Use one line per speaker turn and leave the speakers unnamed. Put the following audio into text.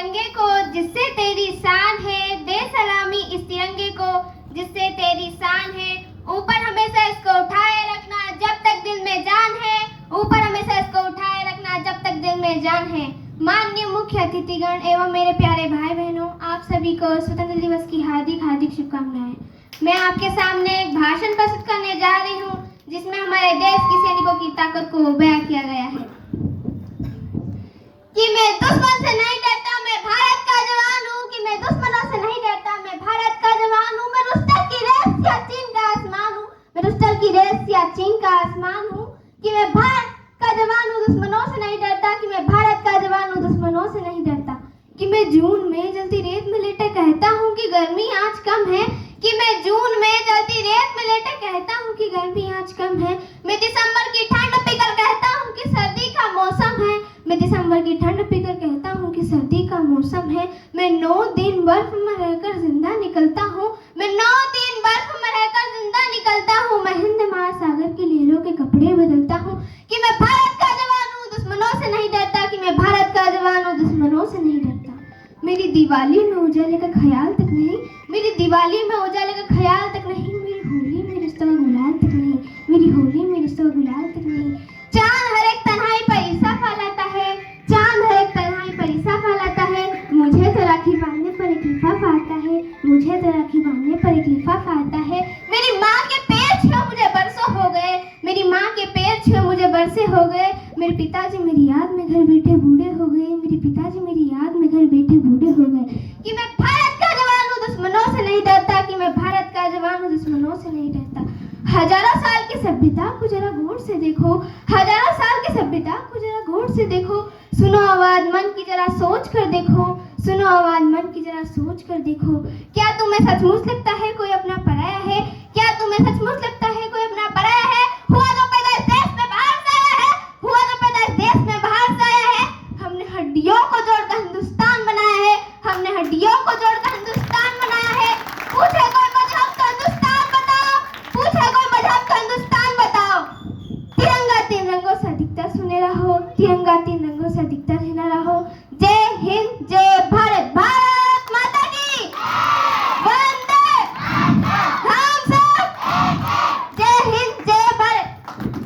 तिरंगे को जिससे तेरी शान है, दे सलामी इस तिरंगे को जिससे तेरी शान है। ऊपर हमेशा इसको उठाए रखना जब तक दिल में जान है, ऊपर हमेशा इसको उठाए रखना जब तक दिल में जान है। माननीय मुख्य अतिथिगण एवं मेरे प्यारे भाई बहनों, आप सभी को स्वतंत्रता दिवस की हार्दिक हार्दिक शुभकामनाएं। मैं आपके सामने एक भाषण प्रस्तुत करने जा रही हूँ जिसमें हमारे देश के सैनिकों की ताकत को बयां किया गया है कि मैं दुश्मन से नहीं डरता, मैं भारत का जवान हूँ। कि मैं दुश्मनों से नहीं डरता, मैं भारत का जवान हूँ। मैं रुस्तल की रेस या चीन का आसमान हूँ, मैं रुस्तल की रेस या चीन का आसमान हूँ। कि मैं भारत का जवान हूँ, दुश्मनों से नहीं डरता। कि मैं भारत का जवान हूँ, दुश्मनों से नहीं डरता। कि मैं जून में जलती रेत में लेटे कहता हूँ कि गर्मी आज कम है। कि मैं जून में जलती रेत में लेटे कहता हूँ कि गर्मी आज कम है। मैं दिसंबर की ठंड पीकर कहता हूँ कि सर्दी का मौसम है। मैं दिसंबर की ठंड पीकर कहता हूँ कि सर्दी का मौसम है। मैं 9 दिन बर्फ में रहकर जिंदा निकलता हूँ, मैं 9 दिन बर्फ में रहकर जिंदा निकलता हूँ। मैं हिंद महासागर की लहरों के कपड़े बदलता हूँ। कि मैं भारत का जवान हूँ, दुश्मनों से नहीं डरता। कि मैं भारत का जवान हूँ, दुश्मनों से नहीं डरता। मेरी दिवाली में उजाले का ख्याल तक नहीं, मेरी दिवाली में उजाले का ख्याल तक नहीं। मेरी होली में रिश्तों का गुलाल तक नहीं, मेरी होली में रिश्तों का गुलाल तक नहीं। चांद हर एक तन्हाई पर ईसा फैलाता है, चांद हर एक तन्हाई पर ईसा फैलाता है। मुझे तो राखी बांधने पर एक लिफाफा आता है, मुझे तो राखी बांधने पर एक लिफाफा आता है। मेरी माँ के पैर छुए मुझे बरसों हो गए, मेरी माँ के पैर छुए मुझे बरसे हो गए। मेरे पिताजी मेरी याद में घर बैठे बूढ़े हो गए, मेरे पिताजी मेरी याद में घर बैठे बूढ़े हो गए। कि मैं भारत का जवान हूँ, दुश्मनों से नहीं डरता। कि मैं भारत का जवान हूँ, दुश्मनों से नहीं डरता। हजारों साल की सभ्यता को जरा गौर से देखो, हजारों साल की सभ्यता को जरा गौर से देखो। सुनो आवाज मन की जरा सोच कर देखो, सुनो आवाज मन की जरा सोच कर देखो। क्या तुम्हें सचमुच लगता है कोई अपना पराया है? क्या तुम्हें सचमुच लगता है कोई अपना पराया है? हुआ जो पैदा इस देश में बाहर से आया है, हुआ जो पैदा इस देश में बाहर से आया है। हमने हड्डियों को जोड़कर हिंदुस्तान बनाया है, हमने हड्डियों को जोड़कर हिंदुस्तान बनाया है। पूछे कोई मजहब तो हिंदुस्तान बताओ, पूछे कोई मजहब तो हिंदुस्तान बताओ। तिरंगा 3 रंगों से अधिकतर सुनहरा हो, तिरंगा 3 रंगों से अधिकतर